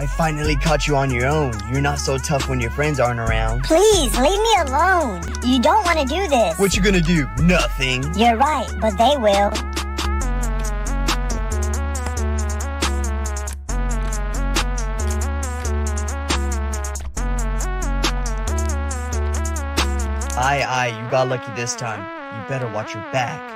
I finally caught you on your own. You're not so tough when your friends aren't around. Please, leave me alone. You don't want to do this. What you gonna do? Nothing. You're right, but they will. Aye, you got lucky this time. You better watch your back.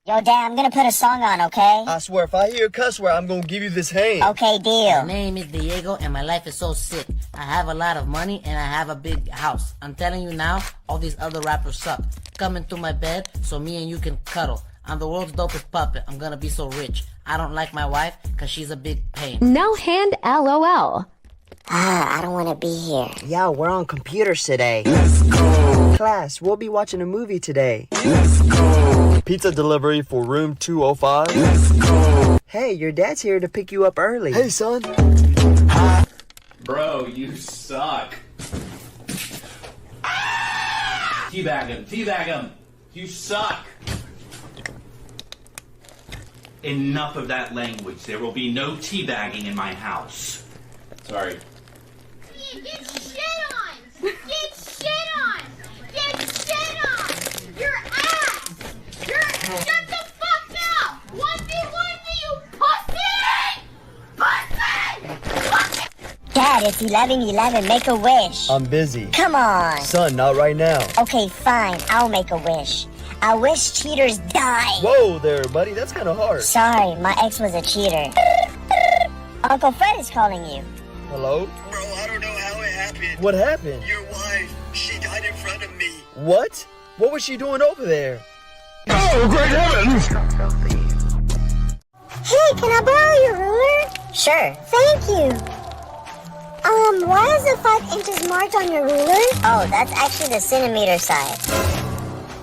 Yo, Dad, I'm gonna put a song on, okay? I swear, if I hear a cuss word, I'm gonna give you this hand. Okay, My deal. name is Diego and my life is so sick. I have a lot of money and I have a big house. I'm telling you now, all these other rappers suck. Come into my bed so me and you can cuddle. I'm the world's dopest puppet. I'm gonna be so rich. I don't like my wife cause she's a big pain. No hand LOL. I don't want to be here. Yeah, we're on computers today. Let's go. Class, we'll be watching a movie today. Let's go. Pizza delivery for room 205. Let's go. Hey, your dad's here to pick you up early. Hey, son. Bro, you suck. Teabag him, teabag him. You suck. Enough of that language. There will be no teabagging in my house. Sorry. Get shit on! Get shit on! Get shit on! Your ass! Shut the fuck up! 1v1 me, you pussy! Pussy! Dad, it's 11:11. Make a wish. I'm busy. Come on. Son, not right now. Okay, fine. I'll make a wish. I wish cheaters die. Whoa there, buddy. That's kind of hard. Sorry, my ex was a cheater. Uncle Fred is calling you. Hello? Bro, I don't know how it happened. What happened? Your wife, she died in front of me. What? What was she doing over there? Oh, great heavens! Hey, can I borrow your ruler? Sure. Thank you. Why is the 5 inches marked on your ruler? Oh, that's actually the centimeter size.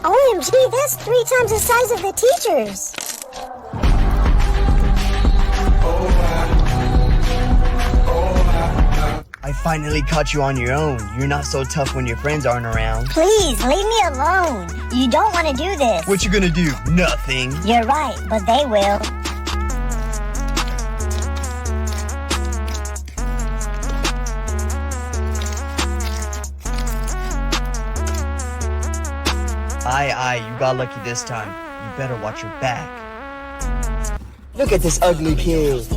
OMG, that's 3 times the size of the teacher's. I finally caught you on your own. You're not so tough when your friends aren't around. Please, leave me alone. You don't want to do this. What you gonna do? Nothing. You're right, but they will. Aye, you got lucky this time. You better watch your back. Look at this ugly kid.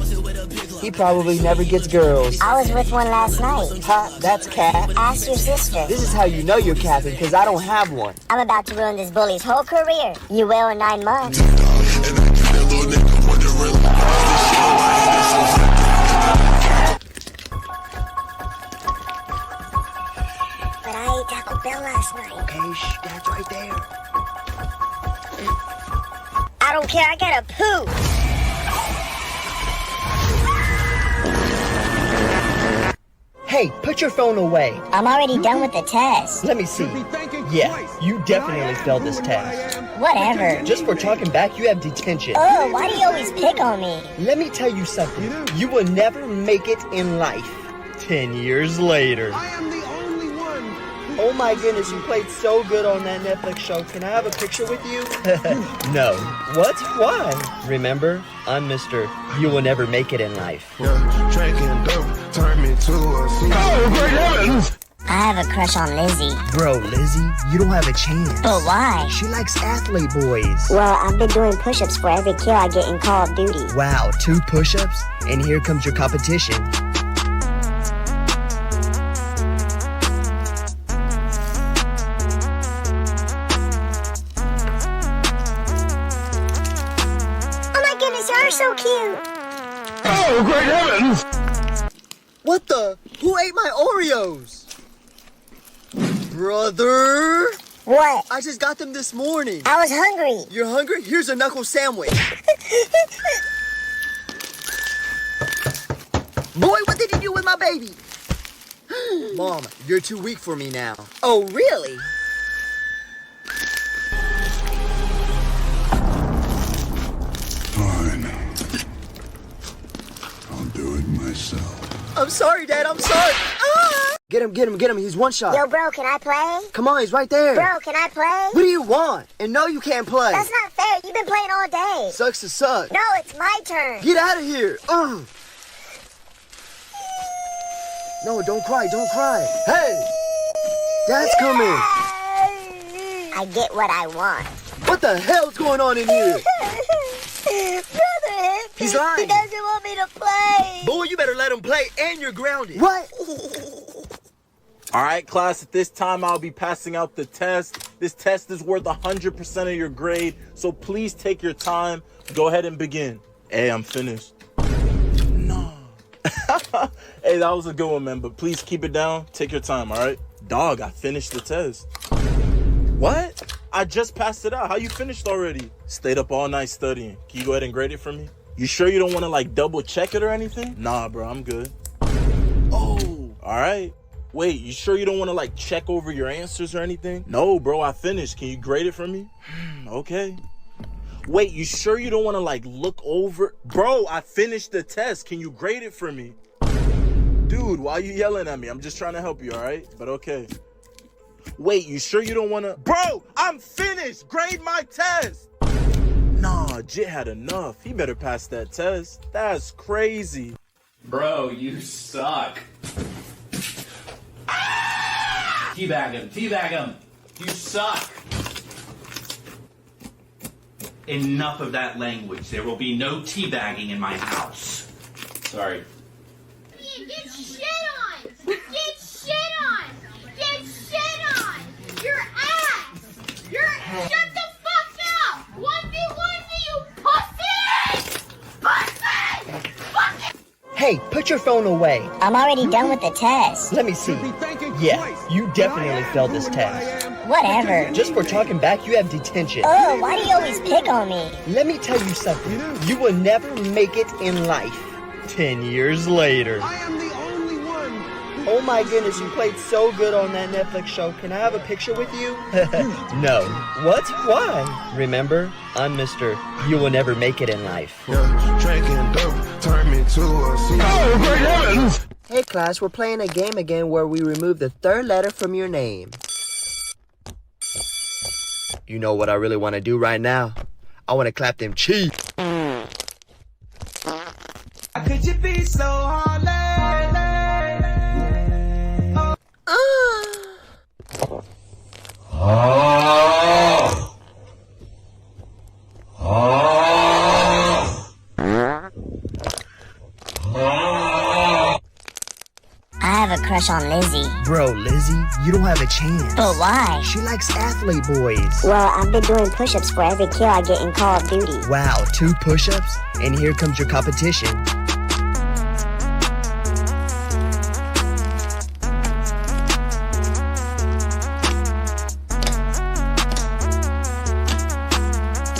He probably never gets girls. I was with one last night. Ha, that's cat. Ask your sister. This is how you know you're capping, because I don't have one. I'm about to ruin this bully's whole career. You will in 9 months. But I ate Taco Bell last night. Okay, shh, Dad's right there. I don't care, I gotta poop. Hey, put your phone away. I'm already done with the test. Let me see. Yeah, you definitely failed this test. Whatever. Just for talking back, you have detention. Oh, why do you always pick on me? Let me tell you something. You will never make it in life. 10 years later. I am the only one. Oh my goodness, you played so good on that Netflix show. Can I have a picture with you? No. What? Why? Remember, I'm Mr. You will never make it in life. Yeah, drinking dope turned me to a scene. Oh, great heavens! I have a crush on Lizzie. Bro, Lizzie, you don't have a chance. But why? She likes athlete boys. Well, I've been doing push-ups for every kill I get in Call of Duty. Wow, 2 push-ups? And here comes your competition. You're so cute. Oh, great heavens! What the? Who ate my Oreos? Brother? What? I just got them this morning. I was hungry. You're hungry? Here's a knuckle sandwich. Boy, what did you do with my baby? Mom, you're too weak for me now. Oh, really? Fine. I'll do it myself. I'm sorry, Dad. I'm sorry. Ah! Get him. He's one shot. Yo, bro, can I play? Come on, he's right there. Bro, can I play? What do you want? And no, you can't play. That's not fair. You've been playing all day. Sucks to suck. No, it's my turn. Get out of here. No, don't cry, don't cry. Hey! Dad's coming! I get what I want. What the hell's going on in here? Brother Hippie, He's lying. He doesn't want me to play. Boy, you better let him play and you're grounded. What? All right, class, at this time, I'll be passing out the test. This test is worth 100% of your grade, so please take your time. Go ahead and begin. Hey, I'm finished. No. Hey, that was a good one, man, but please keep it down. Take your time, all right? Dog, I finished the test. What? I just passed it out. How you finished already? Stayed up all night studying. Can you go ahead and grade it for me? You sure you don't want to, like, double check it or anything? Nah, bro, I'm good. Oh, all right. Wait, you sure you don't want to, like, check over your answers or anything? No, bro, I finished. Can you grade it for me? Okay. Wait, you sure you don't want to, like, look over? Bro, I finished the test. Can you grade it for me? Dude, why are you yelling at me? I'm just trying to help you, all right? But okay. Wait, you sure you don't want to? Bro, I'm finished. Grade my test. Nah, Jit had enough. He better pass that test. That's crazy. Bro, you suck. Teabag him, teabag him. You suck. Enough of that language. There will be no teabagging in my house. Sorry. Get shit on! Get shit on! Get shit on! Your ass! Shut the fuck up! 1v1 me, you pussy! Pussy! Fucking... Hey, put your phone away. I'm already done with the test. Let me see. Yeah, you definitely failed this test. Whatever. Just for talking back, you have detention. Oh, why do you always pick on me? Let me tell you something. You will never make it in life. 10 years later. I am the only one. Oh my goodness, you played so good on that Netflix show. Can I have a picture with you? No. What? Why? Remember, I'm Mr. You will never make it in life. Yeah, drinking dope turned me to a Oh, great heavens! Hey class, we're playing a game again where we remove the third letter from your name. You know what I really want to do right now? I want to clap them cheeks. Could you be so hard? I have a crush on Lizzie. Bro, Lizzie, you don't have a chance. But why? She likes athlete boys. Well, I've been doing push-ups for every kill I get in Call of Duty. Wow, 2 push-ups? And here comes your competition.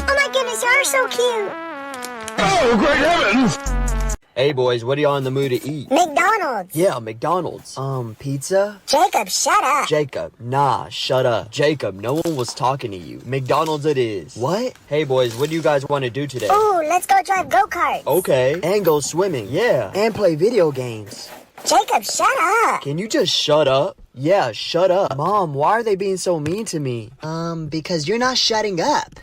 Oh my goodness, you're so cute. Oh, great heavens! Hey boys, what are y'all in the mood to eat? McDonald's. Yeah, McDonald's. Pizza? Jacob, shut up. Jacob, nah, shut up. Jacob, no one was talking to you. McDonald's it is. What? Hey boys, what do you guys want to do today? Ooh, let's go drive go-karts. Okay. And go swimming, yeah. And play video games. Jacob, shut up. Can you just shut up? Yeah, shut up. Mom, why are they being so mean to me? Because you're not shutting up.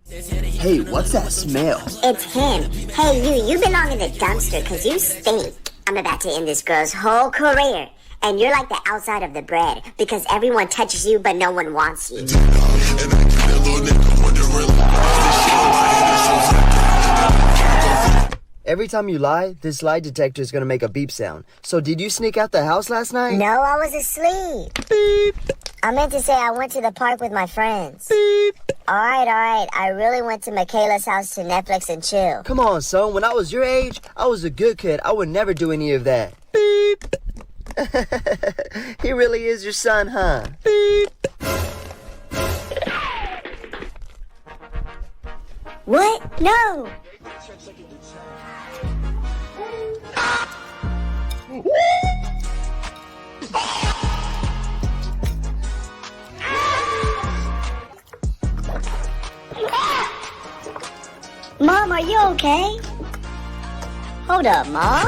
Hey, what's that smell? It's him. Hey, you belong in the dumpster because you stink. I'm about to end this girl's whole career. And you're like the outside of the bread because everyone touches you but no one wants you. Every time you lie, this lie detector is gonna make a beep sound. So did you sneak out the house last night? No, I was asleep. Beep. I meant to say I went to the park with my friends. Beep. Alright. I really went to Michaela's house to Netflix and chill. Come on, son. When I was your age, I was a good kid. I would never do any of that. Beep. He really is your son, huh? Beep. What? No! Mom, are you okay? Hold up, Mom.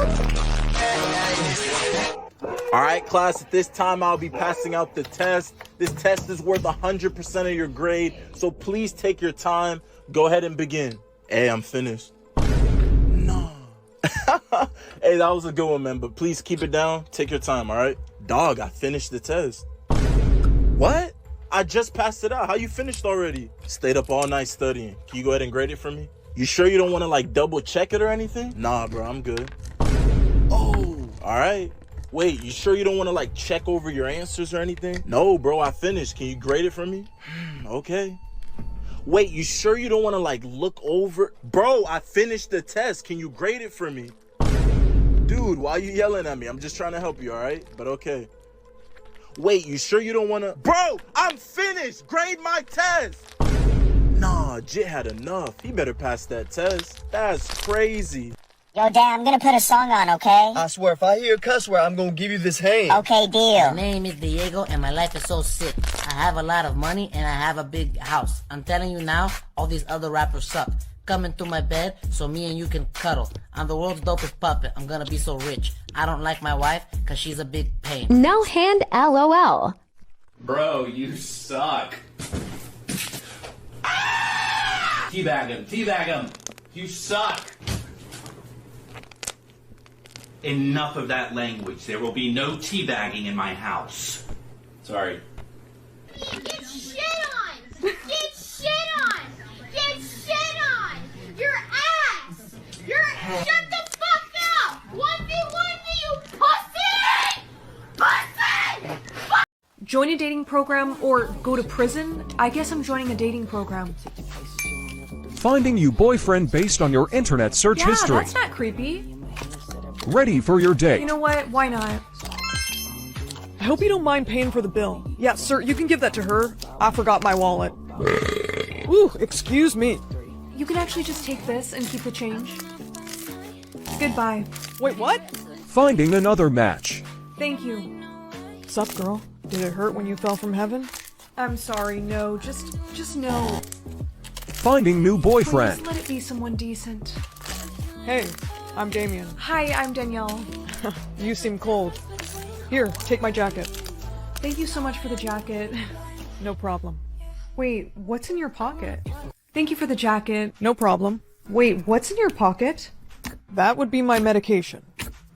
All right, class, at this time, I'll be passing out the test. This test is worth 100% of your grade, so please take your time. Go ahead and begin. Hey, I'm finished. No. Hey, that was a good one, man, but please keep it down. Take your time, all right? Dog, I finished the test. What? I just passed it out. How you finished already? Stayed up all night studying. Can you go ahead and grade it for me? You sure you don't want to like double check it or anything? Nah, bro, I'm good. Oh, all right. Wait, you sure you don't want to like check over your answers or anything? No, bro, I finished. Can you grade it for me? Okay. Wait, you sure you don't want to like look over? Bro, I finished the test. Can you grade it for me? Dude, why are you yelling at me? I'm just trying to help you, all right? But okay. Wait, you sure you don't want to? Bro, I'm finished. Grade my test. Nah, Jit had enough. He better pass that test. That's crazy. Yo, Dad, I'm gonna put a song on, okay? I swear, if I hear a cuss word, I'm gonna give you this hand. Okay, deal. My name is Diego and my life is so sick. I have a lot of money and I have a big house. I'm telling you now, all these other rappers suck. Come into my bed so me and you can cuddle. I'm the world's dopest puppet. I'm gonna be so rich. I don't like my wife cause she's a big pain. No hand LOL. Bro, you suck. Teabag him, teabag him. You suck. Enough of that language. There will be no teabagging in my house. Sorry. Get shit on! Get shit on! Get shit on! Your ass! Shut the fuck up! 1v1 me, you pussy! Pussy! Join a dating program or go to prison? I guess I'm joining a dating program. Finding you boyfriend based on your internet search Yeah, history. that's not creepy. Ready for your date. You know what? Why not? I hope you don't mind paying for the bill. Yeah, sir, you can give that to her. I forgot my wallet. Ooh, excuse me. You can actually just take this and keep the change. Goodbye. Wait, what? Finding another match. Thank you. Sup, girl? Did it hurt when you fell from heaven? I'm sorry, no, just no. Finding new boyfriend. Please let it be someone decent. Hey, I'm Damien. Hi, I'm Danielle. You seem cold. Here, take my jacket. Thank you so much for the jacket. No problem. Wait, what's in your pocket? Thank you for the jacket. No problem. Wait, what's in your pocket? That would be my medication.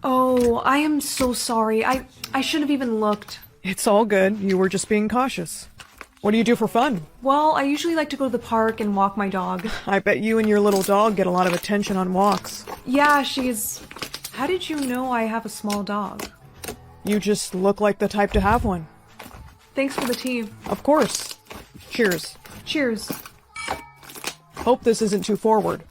Oh, I am so sorry. I should have even looked. It's all good. You were just being cautious. What do you do for fun? Well, I usually like to go to the park and walk my dog. I bet you and your little dog get a lot of attention on walks. Yeah, she's... How did you know I have a small dog? You just look like the type to have one. Thanks for the tea. Of course. Cheers. Cheers. Hope this isn't too forward.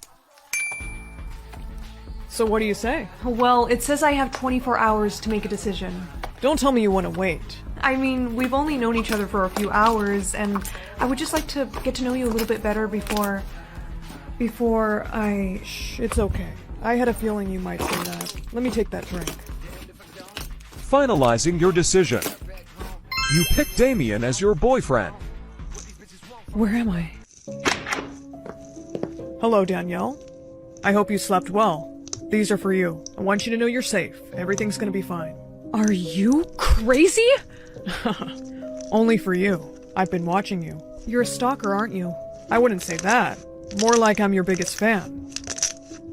So what do you say? Well, it says I have 24 hours to make a decision. Don't tell me you want to wait. I mean, we've only known each other for a few hours, and I would just like to get to know you a little bit better before I... Shh, it's okay. I had a feeling you might say that. Let me take that drink. Finalizing your decision. You pick Damien as your boyfriend. Where am I? Hello, Danielle. I hope you slept well. These are for you. I want you to know you're safe. Everything's gonna be fine. Are you crazy? Only for you. I've been watching you. You're a stalker, aren't you? I wouldn't say that. More like I'm your biggest fan.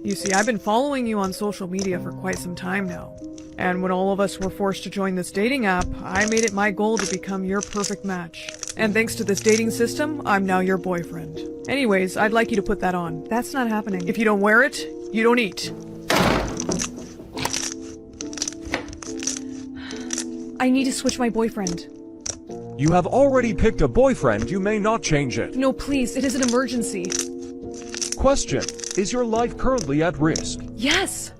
You see, I've been following you on social media for quite some time now. And when all of us were forced to join this dating app, I made it my goal to become your perfect match. And thanks to this dating system, I'm now your boyfriend. Anyways, I'd like you to put that on. That's not happening. If you don't wear it, you don't eat. I need to switch my boyfriend. You have already picked a boyfriend. You may not change it. No, please, it is an emergency. Question. Is your life currently at risk? Yes!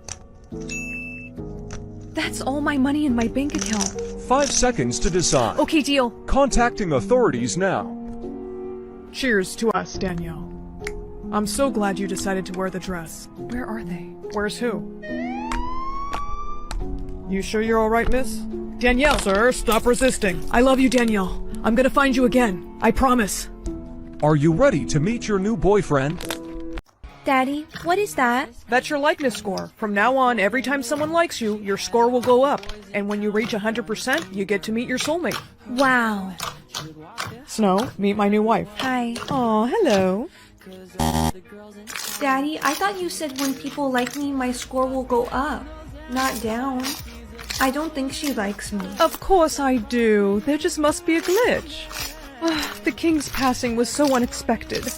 That's all my money in my bank account. 5 seconds to decide. Okay, deal. Contacting authorities now. Cheers to us, Danielle. I'm so glad you decided to wear the dress. Where are they? Where's who? You sure you're alright, miss? Danielle! Sir, stop resisting. I love you, Danielle. I'm gonna find you again. I promise. Are you ready to meet your new boyfriend? Daddy, what is that? That's your likeness score. From now on, every time someone likes you, your score will go up. And when you reach 100%, you get to meet your soulmate. Wow. Snow, meet my new wife. Hi. Aw, hello. Daddy, I thought you said when people like me, my score will go up, not down. I don't think she likes me. Of course I do. There just must be a glitch. The king's passing was so unexpected.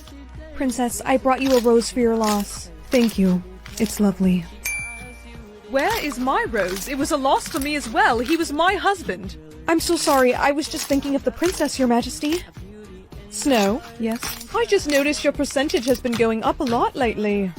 Princess, I brought you a rose for your loss. Thank you. It's lovely. Where is my rose? It was a loss for me as well. He was my husband. I'm so sorry. I was just thinking of the princess, Your Majesty. Snow? Yes? I just noticed your percentage has been going up a lot lately.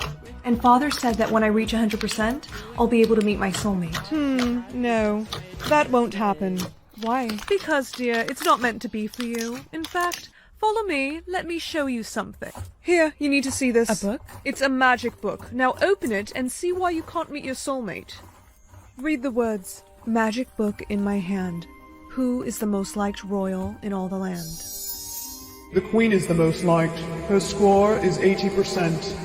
And Father said that when I reach 100%, I'll be able to meet my soulmate. No. That won't happen. Why? Because, dear, it's not meant to be for you. In fact, follow me. Let me show you something. Here, you need to see this. A book? It's a magic book. Now open it and see why you can't meet your soulmate. Read the words. Magic book in my hand. Who is the most liked royal in all the land? The Queen is the most liked. Her score is 80%.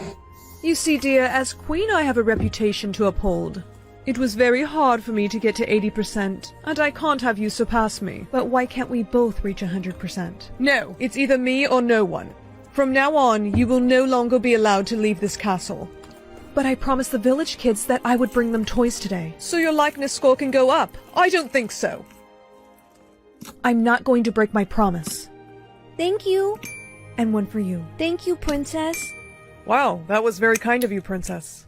You see, dear, as Queen I have a reputation to uphold. It was very hard for me to get to 80%, and I can't have you surpass me. But why can't we both reach 100%? No, it's either me or no one. From now on, you will no longer be allowed to leave this castle. But I promised the village kids that I would bring them toys today. So your likeness score can go up? I don't think so. I'm not going to break my promise. Thank you. And one for you. Thank you, Princess. Wow, that was very kind of you, Princess.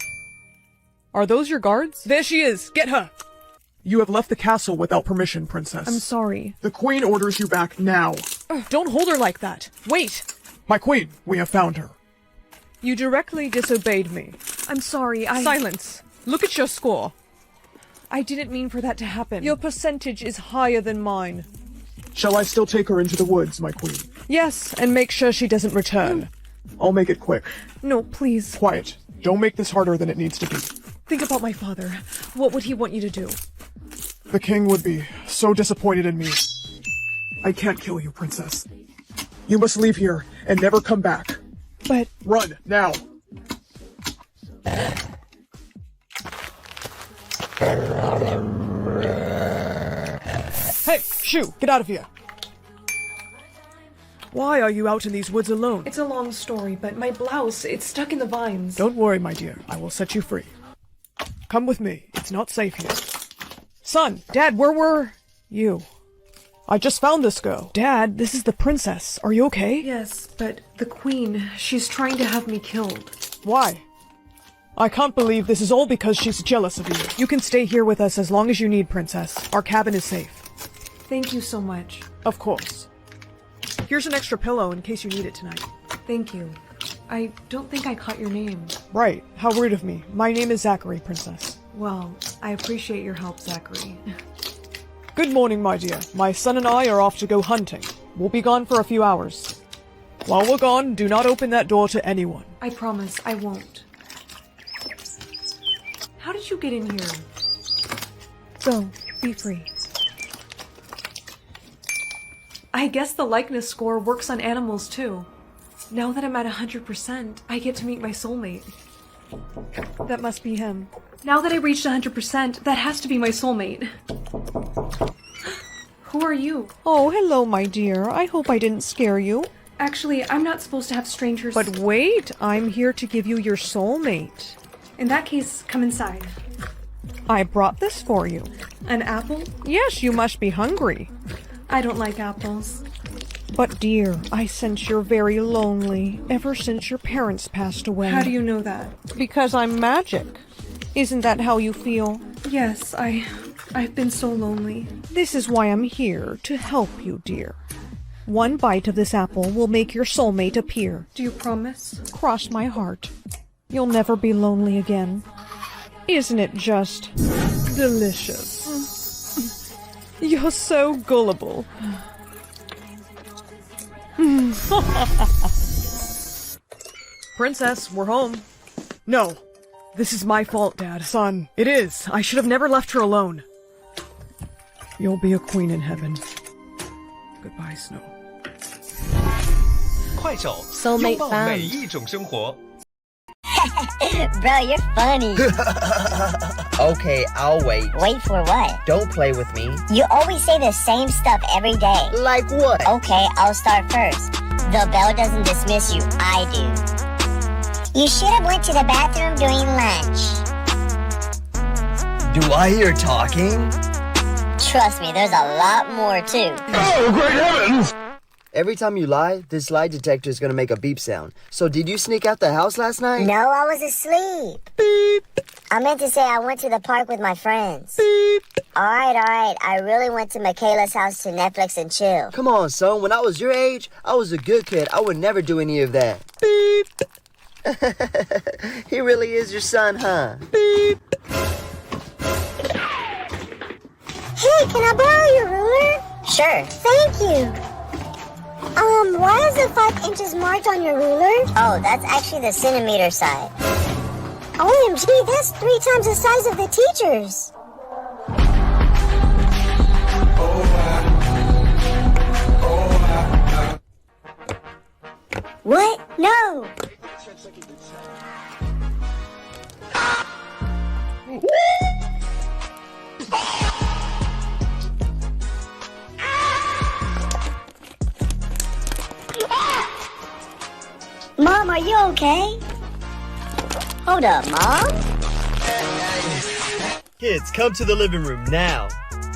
Are those your guards? There she is! Get her! You have left the castle without permission, Princess. I'm sorry. The Queen orders you back now. Don't hold her like that. Wait! My Queen, we have found her. You directly disobeyed me. I'm sorry, Silence! Look at your score. I didn't mean for that to happen. Your percentage is higher than mine. Shall I still take her into the woods, my Queen? Yes, and make sure she doesn't return. I'll make it quick. No, please. Quiet. Don't make this harder than it needs to be. Think about my father. What would he want you to do? The king would be so disappointed in me. I can't kill you, Princess. You must leave here and never come back. But... Run, now! Hey, Shoo, get out of here! Why are you out in these woods alone? It's a long story, but my blouse, it's stuck in the vines. Don't worry, my dear. I will set you free. Come with me. It's not safe here. Son, Dad, where were you? I just found this girl. Dad, this is the princess. Are you okay? Yes, but the Queen, she's trying to have me killed. Why? I can't believe this is all because she's jealous of you. You can stay here with us as long as you need, Princess. Our cabin is safe. Thank you so much. Of course. Here's an extra pillow in case you need it tonight. Thank you. I don't think I caught your name. Right. How rude of me. My name is Zachary, Princess. Well, I appreciate your help, Zachary. Good morning, my dear. My son and I are off to go hunting. We'll be gone for a few hours. While we're gone, do not open that door to anyone. I promise I won't. How did you get in here? Go. Be free. I guess the likeness score works on animals too. Now that I'm at 100%, I get to meet my soulmate. That must be him. Now that I reached 100%, that has to be my soulmate. Who are you? Oh, hello, my dear. I hope I didn't scare you. Actually, I'm not supposed to have strangers. But wait, I'm here to give you your soulmate. In that case, come inside. I brought this for you. An apple? Yes, you must be hungry. I don't like apples. But dear, I sense you're very lonely ever since your parents passed away. How do you know that? Because I'm magic. Isn't that how you feel? Yes, I've been so lonely. This is why I'm here, to help you, dear. One bite of this apple will make your soulmate appear. Do you promise? Cross my heart. You'll never be lonely again. Isn't it just delicious? You're so gullible. Princess, we're home. No. This is my fault, Dad. Son, it is. I should have never left her alone. You'll be a queen in heaven. Goodbye, Snow. 快手， Soulmate 拥抱 found. 每一种生活。 Bro, you're funny. Okay, I'll wait. Wait for what? Don't play with me. You always say the same stuff every day. Like what? Okay, I'll start first. The bell doesn't dismiss you, I do. You should have went to the bathroom during lunch. Do I hear talking? Trust me, there's a lot more too. Oh, great heavens! Every time you lie, this lie detector is gonna make a beep sound. So did you sneak out the house last night? No, I was asleep. Beep. I meant to say I went to the park with my friends. Beep. Alright. I really went to Michaela's house to Netflix and chill. Come on, son. When I was your age, I was a good kid. I would never do any of that. Beep. He really is your son, huh? Beep. Hey, can I borrow your ruler? Sure. Thank you. Why is the 5 inches marked on your ruler? Oh, that's actually the centimeter side. OMG, that's 3 times the size of the teacher's. What? No! Mom, are you okay? Hold up, Mom. Kids, come to the living room now.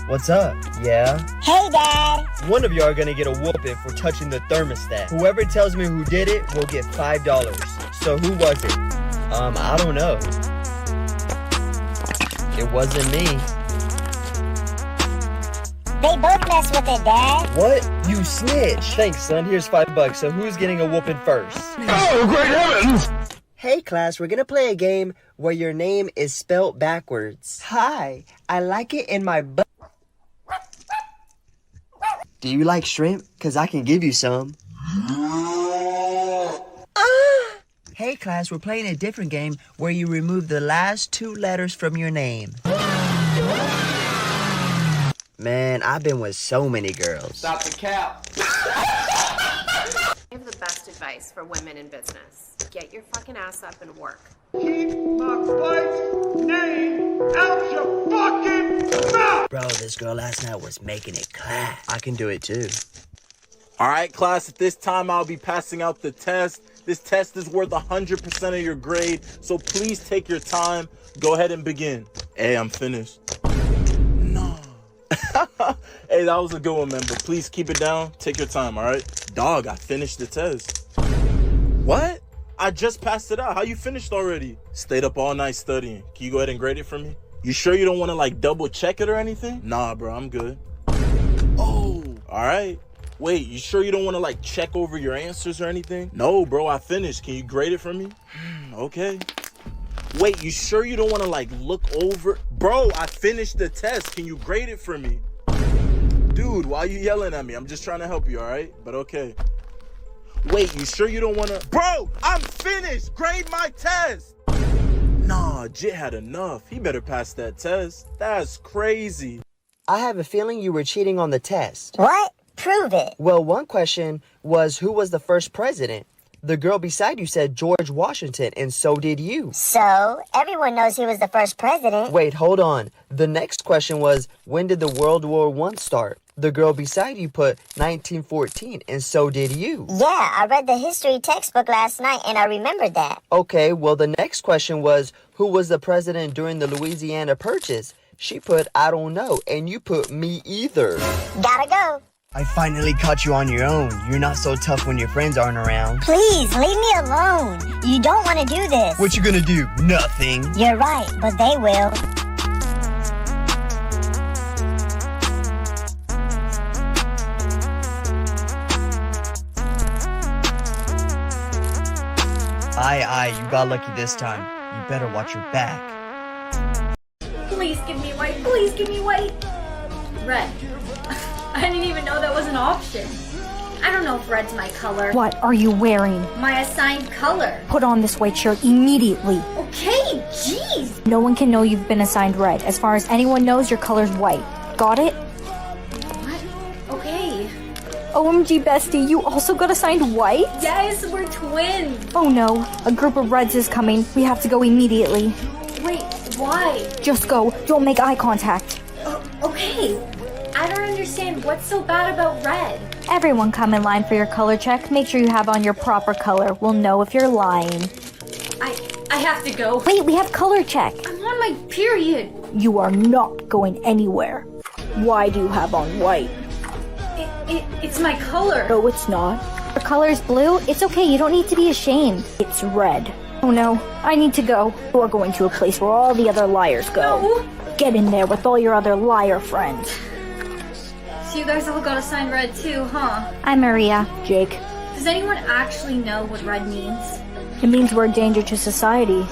What's up? Yeah? Hey, Dad. One of you are gonna get a whooping for touching the thermostat. Whoever tells me who did it will get $5. So who was it? I don't know. It wasn't me. They both messed with it, Dad. What? You snitch. Thanks, son. Here's $5. So who's getting a whooping first? Oh, great heavens! Hey, class, we're gonna play a game where your name is spelled backwards. Hi, I like it in my butt. Do you like shrimp? Cause I can give you some. Hey, class, we're playing a different game where you remove the last 2 letters from your name. Man, I've been with so many girls. Stop the cap. I have the best advice for women in business. Get your fucking ass up and work. Keep my wife's name out your fucking mouth! Bro, this girl last night was making it clap. I can do it too. All right, class, at this time, I'll be passing out the test. This test is worth 100% of your grade, so please take your time. Go ahead and begin. Hey, I'm finished. No. Hey, that was a good one, man, but please keep it down. Take your time, all right? Dog, I finished the test. What? I just passed it out. How you finished already? Stayed up all night studying. Can you go ahead and grade it for me? You sure you don't want to, like, double check it or anything? Nah, bro, I'm good. Oh, all right. Wait, you sure you don't want to, like, check over your answers or anything? No, bro, I finished. Can you grade it for me? Okay. Wait, you sure you don't want to, like, look over? Bro, I finished the test. Can you grade it for me? Dude, why are you yelling at me? I'm just trying to help you, all right? But okay. Wait, you sure you don't want to? Bro, I'm finished. Grade my test. Nah, Jit had enough. He better pass that test. That's crazy. I have a feeling you were cheating on the test. What? Prove it. Well, one question was who was the first president? The girl beside you said George Washington, and so did you. So, everyone knows he was the first president. Wait, hold on. The next question was, when did the World War I start? The girl beside you put 1914, and so did you. Yeah, I read the history textbook last night, and I remembered that. Okay, well, the next question was, who was the president during the Louisiana Purchase? She put, I don't know, and you put me either. Gotta go. I finally caught you on your own. You're not so tough when your friends aren't around. Please, leave me alone. You don't want to do this. What you gonna do? Nothing. You're right, but they will. Aye, you got lucky this time. You better watch your back. Please give me white. Please give me white. Red. I didn't even know that was an option. I don't know if red's my color. What are you wearing? My assigned color. Put on this white shirt immediately. Okay, jeez. No one can know you've been assigned red. As far as anyone knows, your color's white. Got it? What? Okay. OMG, bestie, you also got assigned white? Yes, we're twins. Oh no, a group of reds is coming. We have to go immediately. Wait, why? Just go. Don't make eye contact. Okay. I don't understand. What's so bad about red? Everyone come in line for your color check. Make sure you have on your proper color. We'll know if you're lying. I have to go. Wait, we have color check. I'm on my period. You are not going anywhere. Why do you have on white? It's my color. No, it's not. Your color is blue? It's okay, you don't need to be ashamed. It's red. Oh no, I need to go. You're going to a place where all the other liars go. No. Get in there with all your other liar friends. So you guys all got assigned red too, huh? I'm Maria. Jake. Does anyone actually know what red means? It means we're a danger to society.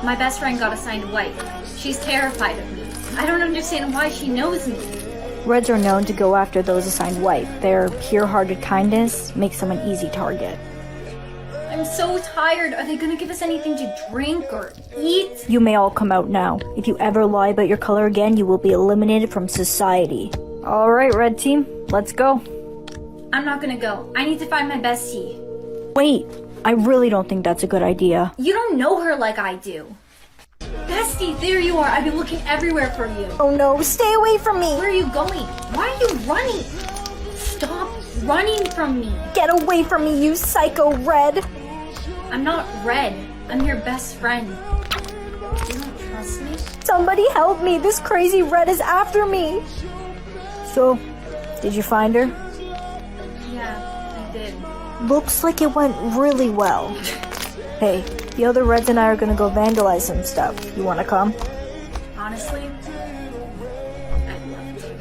My best friend got assigned white. She's terrified of me. I don't understand why she knows me. Reds are known to go after those assigned white. Their pure-hearted kindness makes them an easy target. I'm so tired. Are they gonna give us anything to drink or eat? You may all come out now. If you ever lie about your color again, you will be eliminated from society. Alright, red team, let's go. I'm not gonna go. I need to find my bestie. Wait, I really don't think that's a good idea. You don't know her like I do. Bestie, there you are. I've been looking everywhere for you. Oh no, stay away from me! Where are you going? Why are you running? Stop running from me. Get away from me, you psycho red! I'm not red. I'm your best friend. You don't trust me? Somebody help me! This crazy red is after me! So, did you find her? Yeah, I did. Looks like it went really well. Hey, the other Reds and I are gonna go vandalize some stuff. You wanna come? Honestly, I'd love to.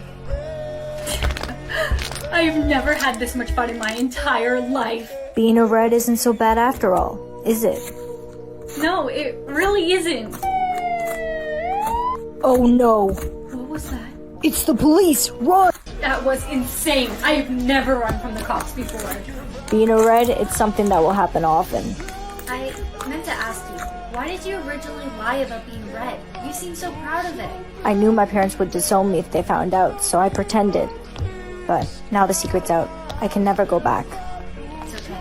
I've never had this much fun in my entire life. Being a Red isn't so bad after all, is it? No, it really isn't. Oh no. What was that? It's the police! Run! That was insane. I've never run from the cops before. Being a Red, it's something that will happen often. I meant to ask you, why did you originally lie about being red? You seem so proud of it. I knew my parents would disown me if they found out, so I pretended. But now the secret's out. I can never go back. It's okay.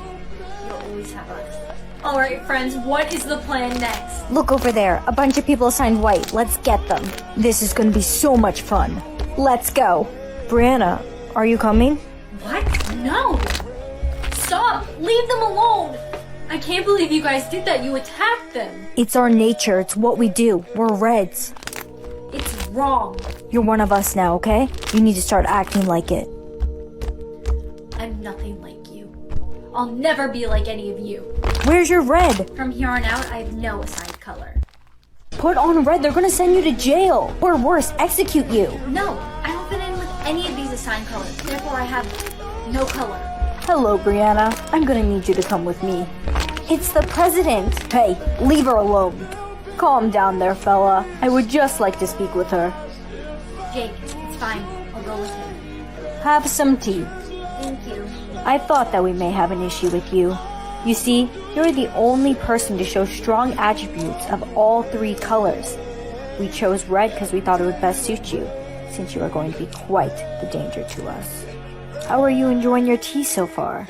You'll always have us. Alright, friends, what is the plan next? Look over there. A bunch of people assigned white. Let's get them. This is gonna be so much fun. Let's go. Brianna, are you coming? What? No! Stop! Leave them alone! I can't believe you guys did that. You attacked them. It's our nature. It's what we do. We're Reds. It's wrong. You're one of us now, okay? You need to start acting like it. I'm nothing like you. I'll never be like any of you. Where's your red? From here on out, I have no assigned color. Put on red. They're gonna send you to jail. Or worse, execute you. No, I don't fit in with any of these assigned colors. Therefore, I have no color. Hello, Brianna. I'm gonna need you to come with me. It's the president. Hey, leave her alone. Calm down there, fella. I would just like to speak with her. Jake, it's fine. I'll go with him. Have some tea. Thank you. I thought that we may have an issue with you. You see, you're the only person to show strong attributes of all three colors. We chose red because we thought it would best suit you, since you are going to be quite the danger to us. How are you enjoying your tea so far?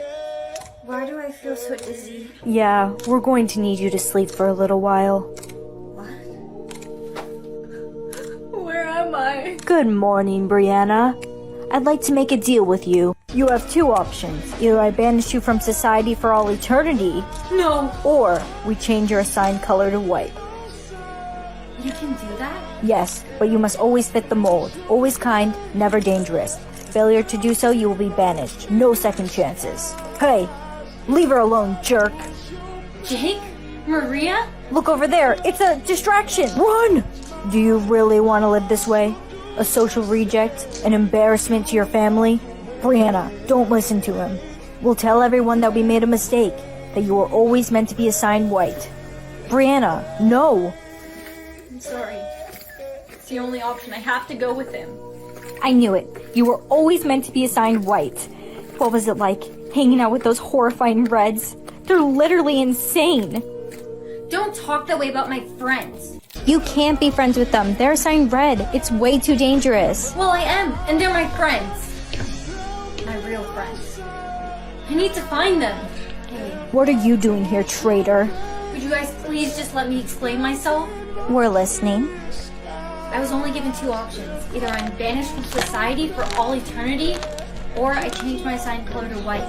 Why do I feel so dizzy? Yeah, we're going to need you to sleep for a little while. What? Where am I? Good morning, Brianna. I'd like to make a deal with you. You have two options. Either I banish you from society for all eternity. No. Or we change your assigned color to white. You can do that? Yes, but you must always fit the mold. Always kind, never dangerous. Failure to do so, you will be banished. No second chances. Hey, leave her alone, jerk. Jake? Maria? Look over there. It's a distraction. Run! Do you really want to live this way? A social reject? An embarrassment to your family? Brianna, don't listen to him. We'll tell everyone that we made a mistake. That you were always meant to be assigned white. Brianna, no! I'm sorry. It's the only option. I have to go with him. I knew it. You were always meant to be assigned white. What was it like, hanging out with those horrifying Reds? They're literally insane. Don't talk that way about my friends. You can't be friends with them. They're assigned red. It's way too dangerous. Well, I am, and they're my friends. My real friends. I need to find them. Hey, What are you doing here, traitor? would you guys please just let me explain myself? We're listening. I was only given two options. Either I'm banished from society for all eternity, or I change my assigned color to white.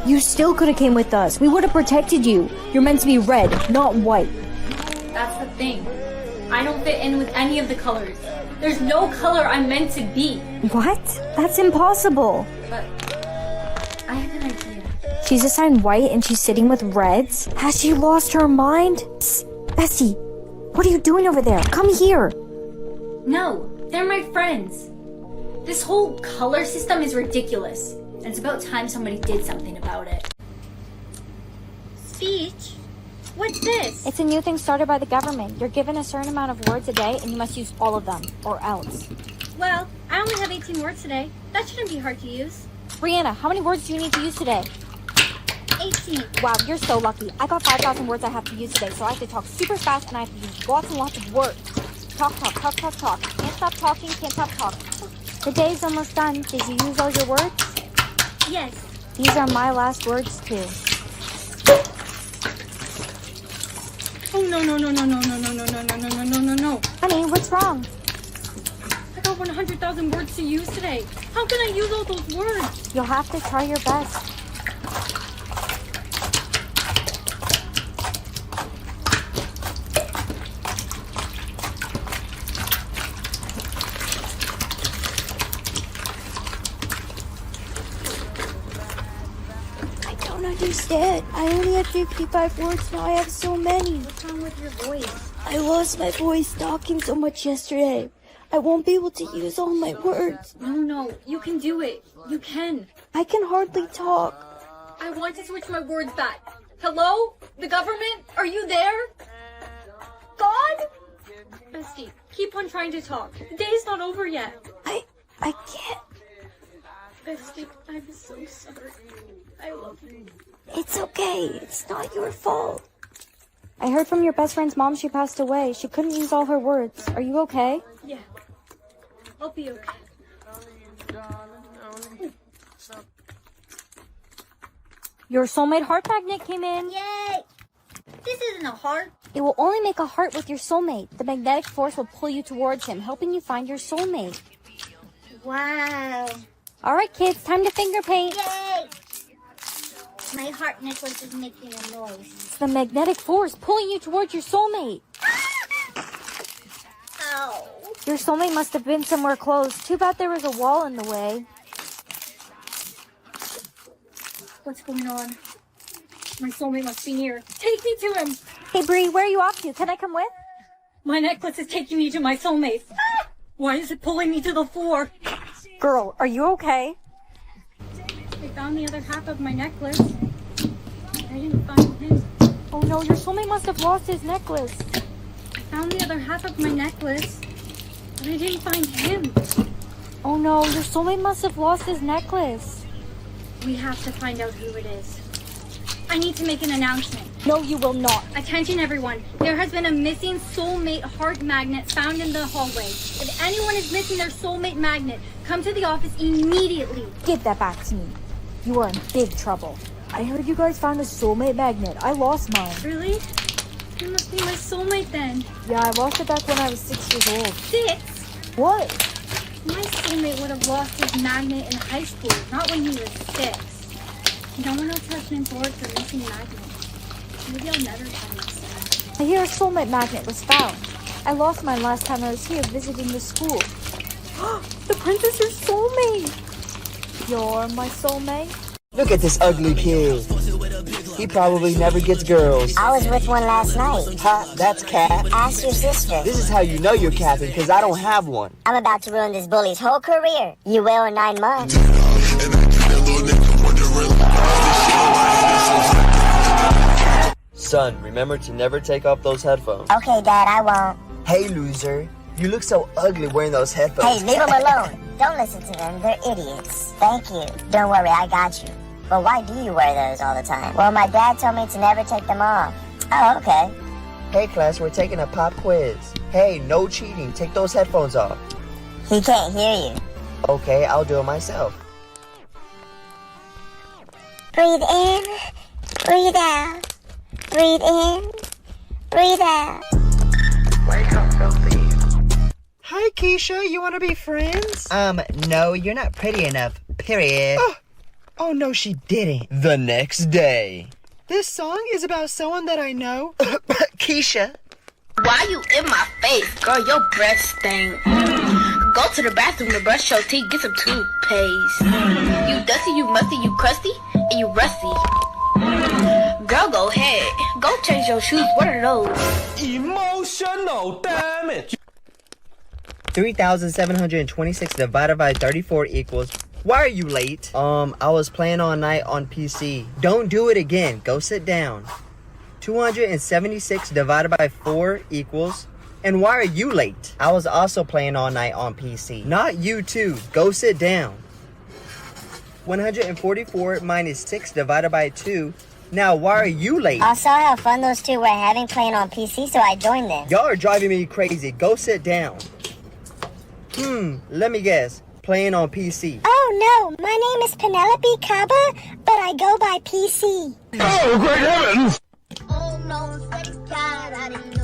You still could have came with us. We would have protected you. You're meant to be red, not white. thing. I don't fit in with any of the colors. There's no color I'm meant to be. What? That's impossible. But I have an idea. She's assigned white and she's sitting with reds? Has she lost her mind? Psst, Bessie, what are you doing over there? Come here. No, they're my friends. This whole color system is ridiculous. And it's about time somebody did something about it. Speech? What's this? It's a new thing started by the government. You're given a certain amount of words a day and you must use all of them, or else. Well, I only have 18 words today. That shouldn't be hard to use. Brianna, how many words do you need to use today? 18. Wow, you're so lucky. I got 5,000 words I have to use today, so I have to talk super fast and I have to use lots and lots of words. Talk, talk, talk, talk, talk. Can't stop talking, can't stop talking. The day's almost done. Did you use all your words? Yes. These are my last words, too. Oh, no, no, no, no, no, no, no, no, no, no, no, no, no, no. Honey, what's wrong? I got 100,000 words to use today. How can I use all those words? You'll have to try your best. I don't understand. I only had 55 words, now I have so many. What's wrong with your voice? I lost my voice talking so much yesterday. I won't be able to use all my words. No, you can do it. You can. I can hardly talk. I want to switch my words back. Hello? The government? Are you there? God? Bestie, keep on trying to talk. The day's not over yet. I can't. Bestie, I'm so sorry. I love you. It's okay. It's not your fault. I heard from your best friend's mom she passed away. She couldn't use all her words. Are you okay? Yeah. I'll be okay. Your soulmate heart magnet came in. Yay! This isn't a heart. It will only make a heart with your soulmate. The magnetic force will pull you towards him, helping you find your soulmate. Wow. All right, kids, time to finger paint. Yay! My heart necklace is making a noise. It's the magnetic force pulling you towards your soulmate. Ow. Your soulmate must have been somewhere close. Too bad there was a wall in the way. What's going on? My soulmate must be near. Take me to him! Hey, Bree, where are you off to? Can I come with? My necklace is taking me to my soulmate. Why is it pulling me to the floor? Girl, are you okay? I found the other half of my necklace. I didn't find him. Oh no, your soulmate must have lost his necklace. I found the other half of my necklace, but I didn't find him. Oh no, your soulmate must have lost his necklace. We have to find out who it is. I need to make an announcement. No, you will not. Attention everyone, there has been a missing soulmate heart magnet found in the hallway. If anyone is missing their soulmate magnet, come to the office immediately. Give that back to me. You are in big trouble. I heard you guys found a soulmate magnet. I lost mine. Really? You must be my soulmate then. Yeah, I lost it back when I was 6 years old. 6? What? My soulmate would have lost his magnet in high school, not when he was 6. No one else has been bored for missing magnets. Maybe I'll never find my soulmate. I hear a soulmate magnet was found. I lost mine last time I was here visiting the school. The prince is your soulmate! You're my soulmate? Look at this ugly kid. He probably never gets girls. I was with one last night. Ha, that's cap. Ask your sister. This is how you know you're capping, because I don't have one. I'm about to ruin this bully's whole career. You will in 9 months. Son, remember to never take off those headphones. Okay, Dad, I won't. Hey, loser. You look so ugly wearing those headphones. Hey, leave them alone. Don't listen to them. They're idiots. Thank you. Don't worry, I got you. But why do you wear those all the time? Well, my dad told me to never take them off. Oh, okay. Hey, class, we're taking a pop quiz. Hey, no cheating. Take those headphones off. He can't hear you. Okay, I'll do it myself. Breathe in, breathe out. Breathe in, breathe out. Wake up, filthy. Hi, Keisha. You want to be friends? No, you're not pretty enough. Period. Oh, no, she didn't. The next day. This song is about someone that I know. Keisha, Why you in my face? Girl, your breath stink. Go to the bathroom to brush your teeth, get some toothpaste. You dusty, you musty, you crusty, and you rusty. Girl, go ahead. Go change your shoes. What are those? Emotional damage. 3,726 divided by 34 equals... Why are you late? I was playing all night on PC. Don't do it again. Go sit down. 276 divided by 4 equals... And why are you late? I was also playing all night on PC. Not you too. Go sit down. 144 minus 6 divided by 2. Now, why are you late? I saw how fun those two were having playing on PC, so I joined them. Y'all are driving me crazy. Go sit down. Let me guess. Playing on PC. Oh no, my name is Penelope Caba, but I go by PC. Oh, great heavens! Oh no, I didn't know.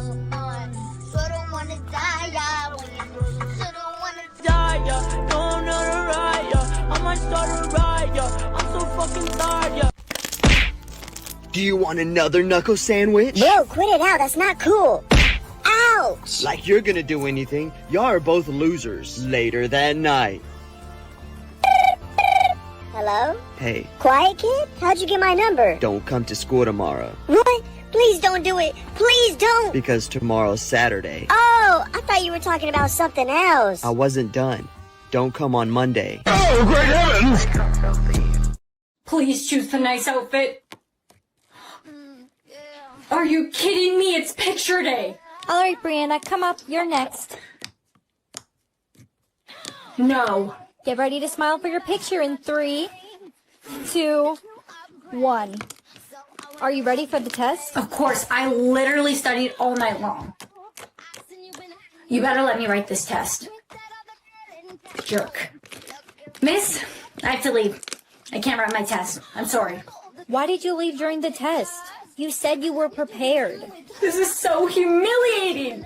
Don't know the riot. I might start a riot. I'm so fucking tired. Do you want another knuckle sandwich? Bro, quit it out. That's not cool. Ouch! Like you're gonna do anything. Y'all are both losers. Later that night. Hello? Hey, Quiet kid? How'd you get my number? don't come to school tomorrow. What? Please don't do it. Please don't. Because tomorrow's Saturday. Oh, I thought you were talking about something else. I wasn't done. Don't come on Monday. Oh, great heavens! Please choose the nice outfit. Are you kidding me? It's picture day. All right, Brianna, come up. You're next. No. Get ready to smile for your picture in 3, 2, 1. Are you ready for the test? Of course, I literally studied all night long. You better let me write this test. Jerk. Miss, I have to leave. I can't write my test. I'm sorry. Why did you leave during the test? You said you were prepared. This is so humiliating.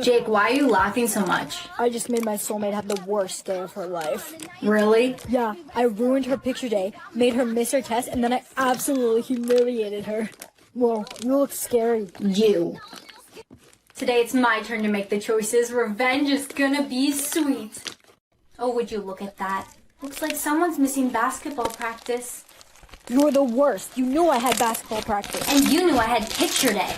Jake, why are you laughing so much? I just made my soulmate have the worst day of her life. Really? Yeah, I ruined her picture day, made her miss her test, and then I absolutely humiliated her. Whoa, you look scary. You. Today it's my turn to make the choices. Revenge is gonna be sweet. Oh, would you look at that? Looks like someone's missing basketball practice. You're the worst. You knew I had basketball practice. And you knew I had picture day.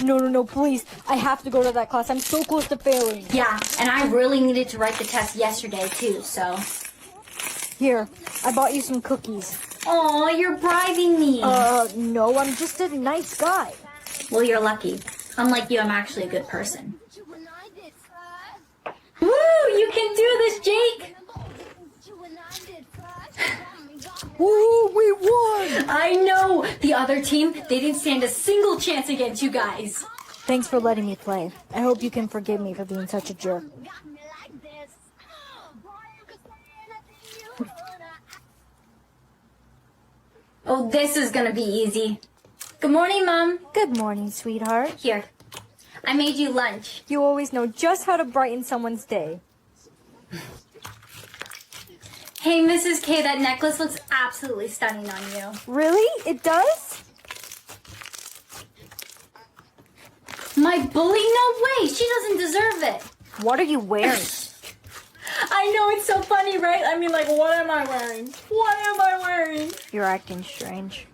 No, please. I have to go to that class. I'm so close to failing. Yeah, and I really needed to write the test yesterday too, so. Here, I bought you some cookies. Aw, you're bribing me. No, I'm just a nice guy. Well, you're lucky. Unlike you, I'm actually a good person. Woo! You can do this, Jake! Woo, we won! I know! The other team, they didn't stand a single chance against you guys. Thanks for letting me play. I hope you can forgive me for being such a jerk. Oh, this is gonna be easy. Good morning, Mom. Good morning, sweetheart. Here. I made you lunch. You always know just how to brighten someone's day. Hey, Mrs. K, that necklace looks absolutely stunning on you. Really? It does? My bully? No way! She doesn't deserve it. What are you wearing? I know, it's so funny, right? I mean, like, what am I wearing? What am I wearing? You're acting strange.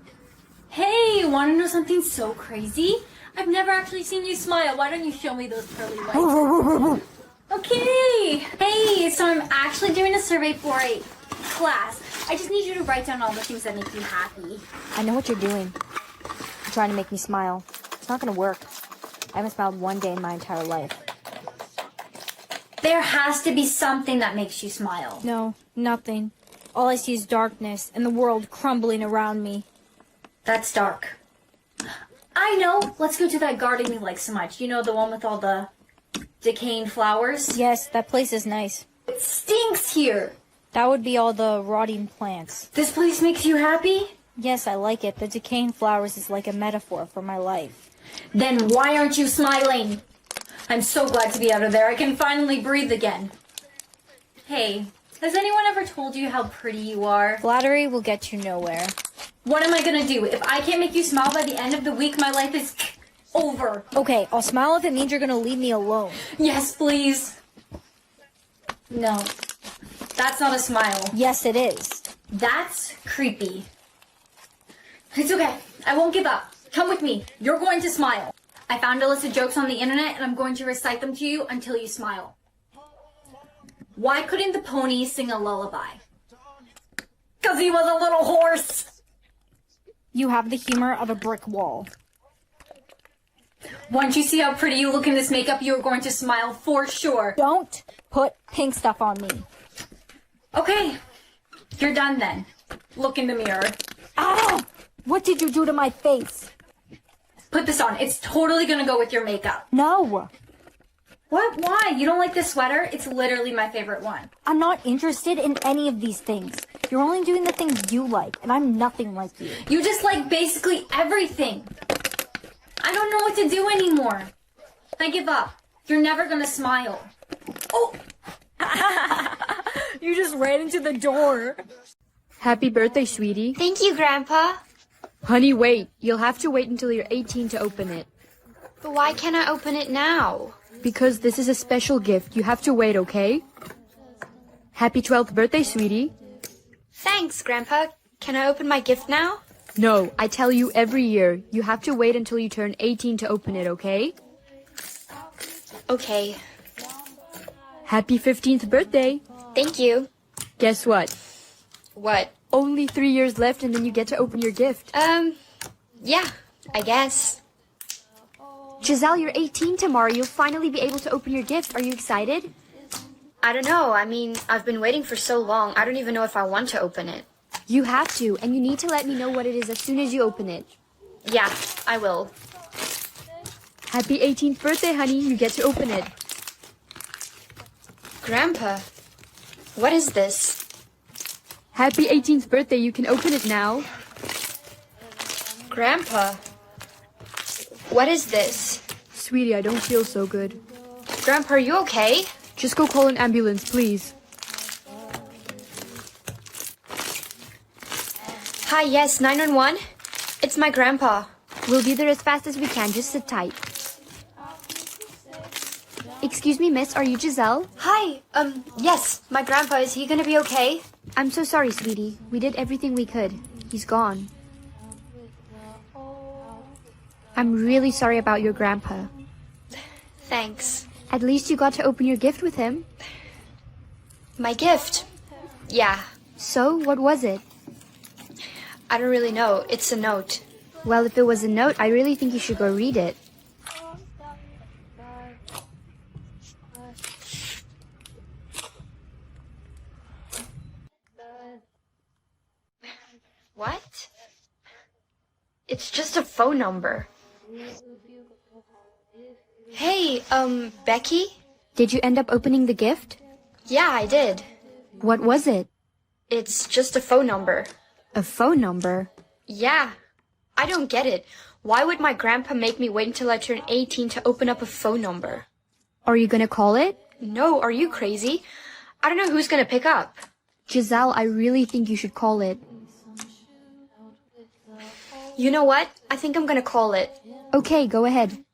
Hey, wanna know something so crazy? I've never actually seen you smile. Why don't you show me those pearly whites? Okay. Hey, so I'm actually doing a survey for a class. I just need you to write down all the things that make you happy. I know what you're doing. You're trying to make me smile. It's not gonna work. I haven't smiled one day in my entire life. There has to be something that makes you smile. No, nothing. All I see is darkness and the world crumbling around me. That's dark. I know. Let's go to that garden you like so much. You know, the one with all the decaying flowers? Yes, that place is nice. It stinks here. That would be all the rotting plants. This place makes you happy? Yes, I like it. The decaying flowers is like a metaphor for my life. Then why aren't you smiling? I'm so glad to be out of there. I can finally breathe again. Hey, has anyone ever told you how pretty you are? Flattery will get you nowhere. What am I gonna do? If I can't make you smile by the end of the week, my life is over. Okay, I'll smile if it means you're gonna leave me alone. Yes, please. No. That's not a smile. Yes, it is. That's creepy. It's okay. I won't give up. Come with me. You're going to smile. I found a list of jokes on the internet and I'm going to recite them to you until you smile. Why couldn't the pony sing a lullaby? 'Cause he was a little horse. You have the humor of a brick wall. Once you see how pretty you look in this makeup, you're going to smile for sure. Don't put pink stuff on me. Okay. You're done then. Look in the mirror. Ow! What did you do to my face? Put this on. It's totally gonna go with your makeup. No. What? Why? You don't like this sweater? It's literally my favorite one. I'm not interested in any of these things. You're only doing the things you like, and I'm nothing like you. You just like basically everything. I don't know what to do anymore. I give up. You're never gonna smile. Oh! You just ran into the door. Happy birthday, sweetie. Thank you, Grandpa. Honey, wait. You'll have to wait until you're 18 to open it. But why can't I open it now? Because this is a special gift. You have to wait, okay? Happy 12th birthday, sweetie. Thanks, Grandpa. Can I open my gift now? No, I tell you every year. You have to wait until you turn 18 to open it, okay? Okay. Happy 15th birthday. Thank you. Guess what? What? Only 3 years left and then you get to open your gift. Yeah, I guess. Giselle, you're 18 tomorrow. You'll finally be able to open your gift. Are you excited? I don't know. I mean, I've been waiting for so long. I don't even know if I want to open it. You have to, and you need to let me know what it is as soon as you open it. Yeah, I will. Happy 18th birthday, honey. You get to open it. Grandpa, what is this? Happy 18th birthday. You can open it now. Grandpa, what is this? Sweetie, I don't feel so good. Grandpa, are you okay? Just go call an ambulance, please. Hi, yes, 911. It's my grandpa. We'll be there as fast as we can. Just sit tight. Excuse me, miss. Are you Giselle? Hi, yes, my grandpa. Is he gonna be okay? I'm so sorry, sweetie. We did everything we could. He's gone. I'm really sorry about your grandpa. Thanks. At least you got to open your gift with him. My gift? Yeah. So, what was it? I don't really know. It's a note. Well, if it was a note, I really think you should go read it. What? It's just a phone number. Hey, Becky? Did you end up opening the gift? Yeah, I did. What was it? It's just a phone number. A phone number? Yeah. I don't get it. Why would my grandpa make me wait until I turn 18 to open up a phone number? Are you gonna call it? No, are you crazy? I don't know who's gonna pick up. Giselle, I really think you should call it. You know what? I think I'm gonna call it. Okay, go ahead.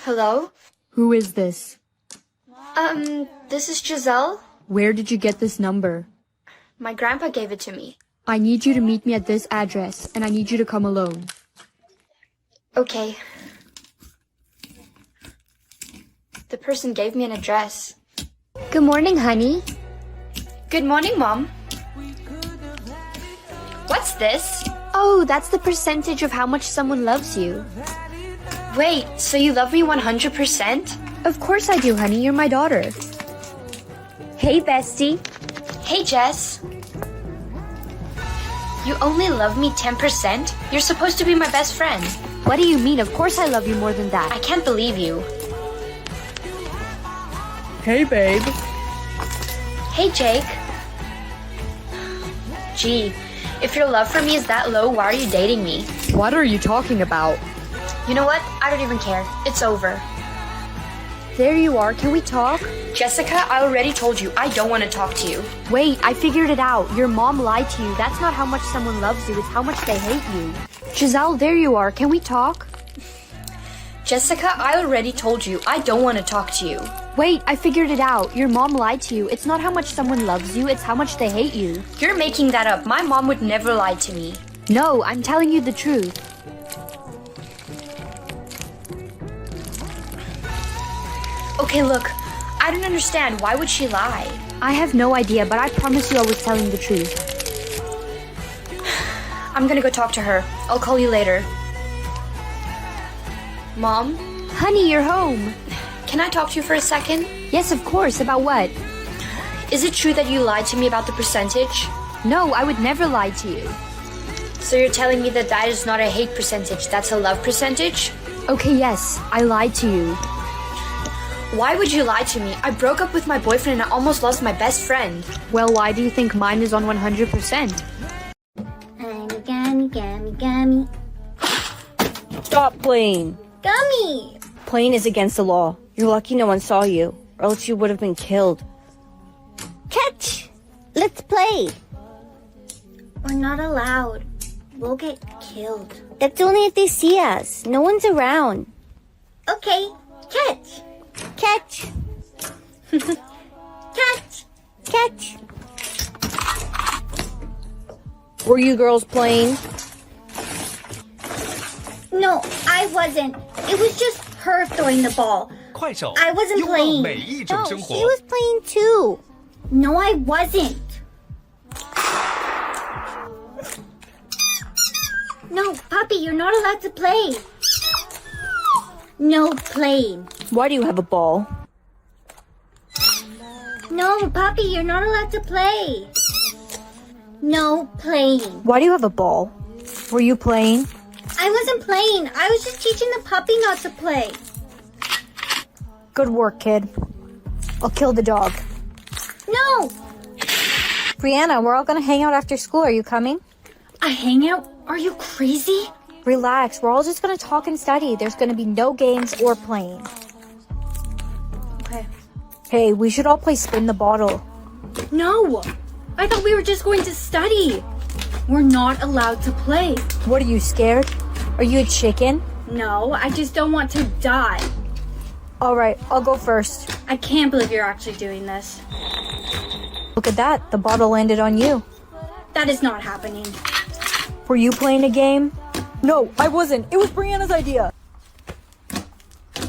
Hello? Who is this? This is Giselle. Where did you get this number? My grandpa gave it to me. I need you to meet me at this address, and I need you to come alone. Okay. The person gave me an address. Good morning, honey. Good morning, Mom. What's this? Oh, that's the percentage of how much someone loves you. Wait, so you love me 100%? Of course I do, honey. You're my daughter. Hey, bestie. Hey, Jess. You only love me 10%? You're supposed to be my best friend. What do you mean? Of course I love you more than that. I can't believe you. Hey, babe. Hey, Jake. Gee, if your love for me is that low, why are you dating me? What are you talking about? You know what? I don't even care. It's over. there you are. Can we talk? Jessica, I already told you, I don't want to talk to you. Wait, I figured it out. Your mom lied to you. That's not how much someone loves you, it's how much they hate you. Giselle, there you are. Can we talk? Jessica, I already told you, I don't want to talk to you. Wait, I figured it out. Your mom lied to you. It's not how much someone loves you, it's how much they hate you. You're making that up. My mom would never lie to me. No, I'm telling you the truth. Okay, look, I don't understand. Why would she lie? I have no idea, but I promise you I was telling the truth. I'm gonna go talk to her. I'll call you later. Mom? Honey, you're home. Can I talk to you for a second? Yes, of course. About what? Is it true that you lied to me about the percentage? No, I would never lie to you. So you're telling me that that is not a hate percentage, that's a love percentage? Okay, yes, I lied to you. Why would you lie to me? I broke up with my boyfriend and I almost lost my best friend. Well, why do you think mine is on 100%? I'm a gummy, gummy, gummy. Stop playing. Gummy! Playing is against the law. You're lucky no one saw you, or else you would have been killed. Catch! Let's play. We're not allowed. We'll get killed. That's only if they see us. No one's around. Okay, catch. Catch. Catch. Catch. Were you girls playing? No, I wasn't. It was just her throwing the ball. I wasn't playing. No, she was playing too. No, I wasn't. No, Poppy, you're not allowed to play. No playing. Why do you have a ball? No, Poppy, you're not allowed to play. No playing. Why do you have a ball? Were you playing? I wasn't playing. I was just teaching the puppy not to play. Good work, kid. I'll kill the dog. No! Brianna, we're all gonna hang out after school. Are you coming? A hangout? Are you crazy? Relax. We're all just gonna talk and study. There's gonna be no games or playing. Okay. Hey, we should all play spin the bottle. No! I thought we were just going to study. We're not allowed to play. What, are you scared? Are you a chicken? No, I just don't want to die. Alright, I'll go first. I can't believe you're actually doing this. Look at that. The bottle landed on you. That is not happening. Were you playing a game? No, I wasn't. It was Brianna's idea.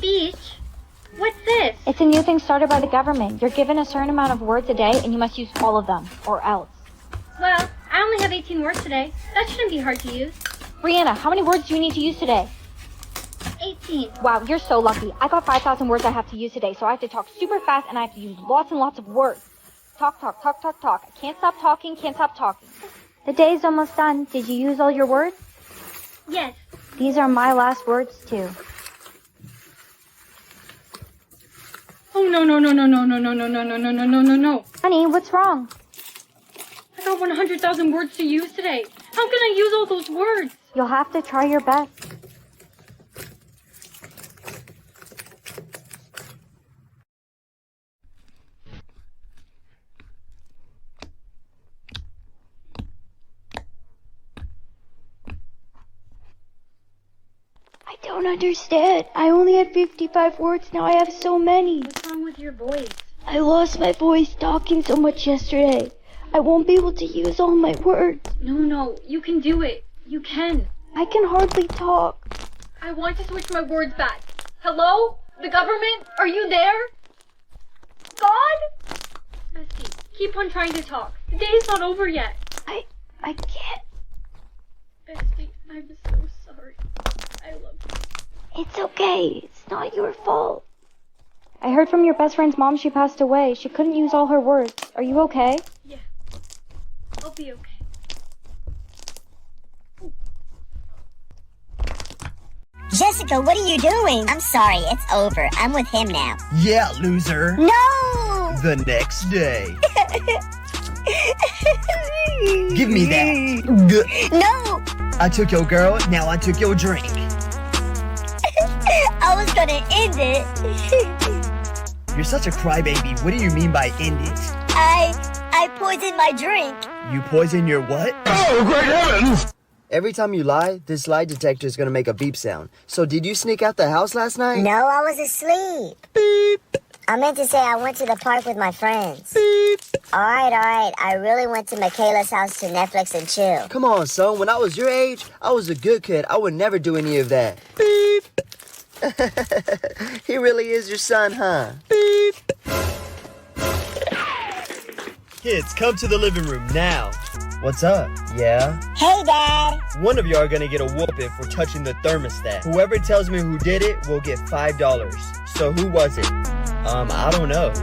Beach? What's this? It's a new thing started by the government. You're given a certain amount of words a day and you must use all of them, or else. Well, I only have 18 words today. That shouldn't be hard to use. Brianna, how many words do you need to use today? 18. Wow, you're so lucky. I got 5,000 words I have to use today, so I have to talk super fast and I have to use lots and lots of words. Talk, talk, talk, talk, talk. I can't stop talking, can't stop talking. The day's almost done. Did you use all your words? Yes. These are my last words, too. Oh, no, no, no, no, no, no, no, no, no, no, no, no, no, no, no. Honey, what's wrong? I got 100,000 words to use today. How can I use all those words? You'll have to try your best. I don't understand. I only had 55 words, now I have so many. What's wrong with your voice? I lost my voice talking so much yesterday. I won't be able to use all my words. No, no, you can do it. You can. I can hardly talk. I want to switch my words back. Hello? The government? Are you there? God? Bestie, keep on trying to talk. The day's not over yet. I can't. Bestie, I'm so sorry. I love you. It's okay. It's not your fault. I heard from your best friend's mom she passed away. She couldn't use all her words. Are you okay? Yeah. I'll be okay. Jessica, what are you doing? I'm sorry, it's over. I'm with him now. Yeah, loser. No! The next day. Give me that. No! I took your girl, now I took your drink. I was gonna end it. You're such a crybaby. What do you mean by end it? I poisoned my drink. You poison your what? Oh, great heavens! Every time you lie, this lie detector is gonna make a beep sound. So did you sneak out the house last night? No, I was asleep. Beep. I meant to say I went to the park with my friends. Beep. All right. I really went to Michaela's house to Netflix and chill. Come on, son. When I was your age, I was a good kid. I would never do any of that. Beep. He really is your son, huh? Beep. Kids, come to the living room now. What's up? Yeah? Hey, Dad. One of you are gonna get a whooping for touching the thermostat. Whoever tells me who did it will get $5. So who was it? I don't know.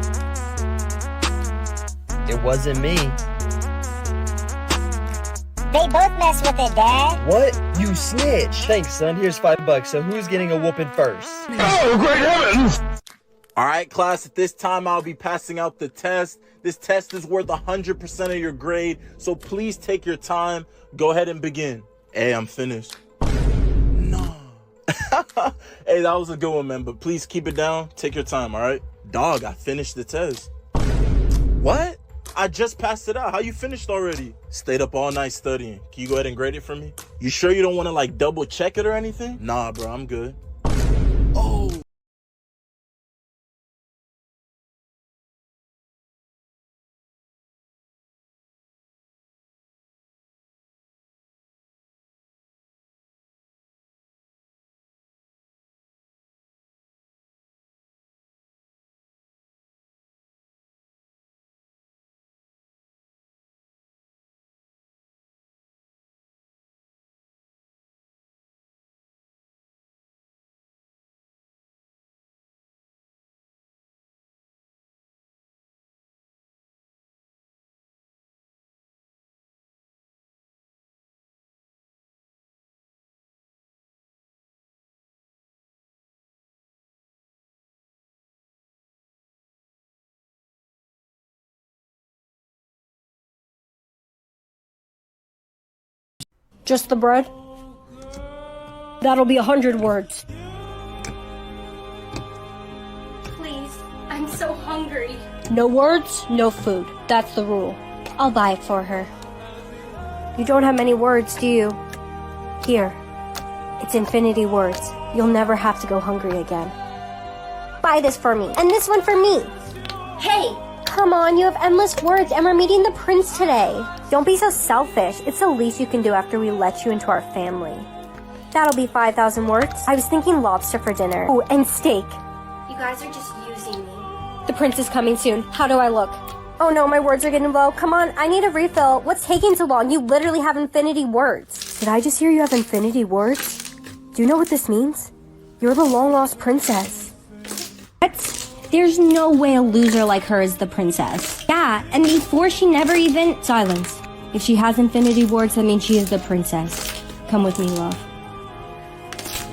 It wasn't me. They both mess with it, Dad. What? You snitch. Thanks, son. Here's $5. So who's getting a whooping first? Oh, great heavens! All right, class, at this time, I'll be passing out the test. This test is worth 100% of your grade, so please take your time. Go ahead and begin. Hey, I'm finished. No. Hey, that was a good one, man, but please keep it down. Take your time, all right? Dog, I finished the test. What? I just passed it out. How you finished already? Stayed up all night studying. Can you go ahead and grade it for me? You sure you don't want to, like, double check it or anything? Nah, bro, I'm good. Oh. Just the bread? That'll be 100 words. Please, I'm so hungry. No words, no food. That's the rule. I'll buy it for her. You don't have many words, do you? Here. It's infinity words. You'll never have to go hungry again. Buy this for me, and this one for me. Hey! Come on, you have endless words, and we're meeting the prince today. Don't be so selfish. It's the least you can do after we let you into our family. That'll be 5,000 words. I was thinking lobster for dinner. Oh, and steak. You guys are just using me. The prince is coming soon. How do I look? Oh no, my words are getting low. Come on, I need a refill. What's taking so long? You literally have infinity words. Did I just hear you have infinity words? Do you know what this means? You're the long-lost princess. What? There's no way a loser like her is the princess. Yeah, and before she never even... Silence. If she has infinity words, that means she is the princess. Come with me, love.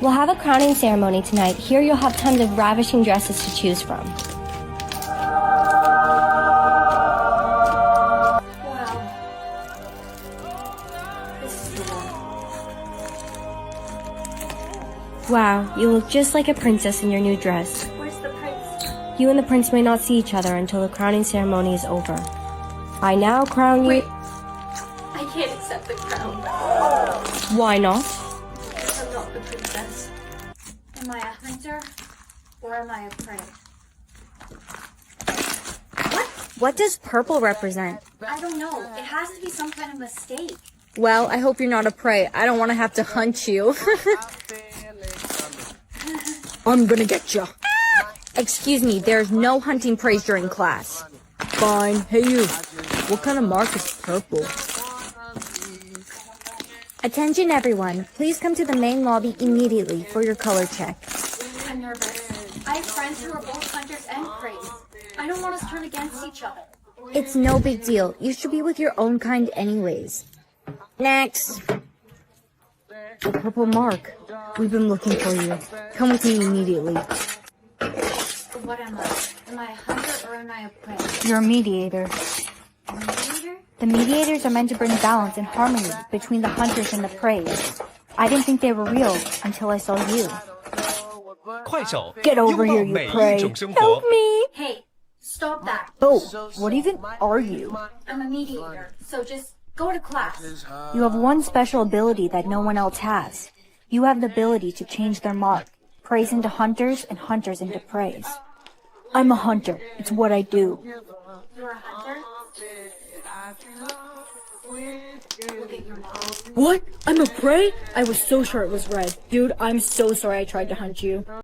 We'll have a crowning ceremony tonight. Here you'll have tons of ravishing dresses to choose from. Wow. This is the one. Wow, you look just like a princess in your new dress. Where's the prince? You and the prince may not see each other until the crowning ceremony is over. I now crown you... Wait. I can't accept the crown. Why not? I'm not the princess. Am I a hunter? Or am I a prey? What does purple represent? I don't know. It has to be some kind of mistake. Well, I hope you're not a prey. I don't want to have to hunt you. I'm gonna get you. Excuse me, there's no hunting prey during class. Fine. Hey you, what kind of mark is purple? Attention everyone, please come to the main lobby immediately for your color check. I'm nervous. I have friends who are both hunters and preys. I don't want us to turn against each other. It's no big deal. You should be with your own kind anyways. Next. The purple mark. We've been looking for you. Come with me immediately. What am I? Am I a hunter or am I a prey? You're a mediator. A mediator? The mediators are meant to bring balance and harmony between the hunters and the prey. I didn't think they were real until I saw you. 快手 Get over 拥抱 here, you 每 prey. 一种生活 Help me! Hey, stop that. Oh, what even are you? I'm a mediator, so just go to class. You have one special ability that no one else has. You have the ability to change their mark. Preys into hunters and hunters into preys. I'm a hunter. It's what I do. You're a hunter? Look at your mom. What? I'm a prey? I was so sure it was red. Dude, I'm so sorry I tried to hunt you.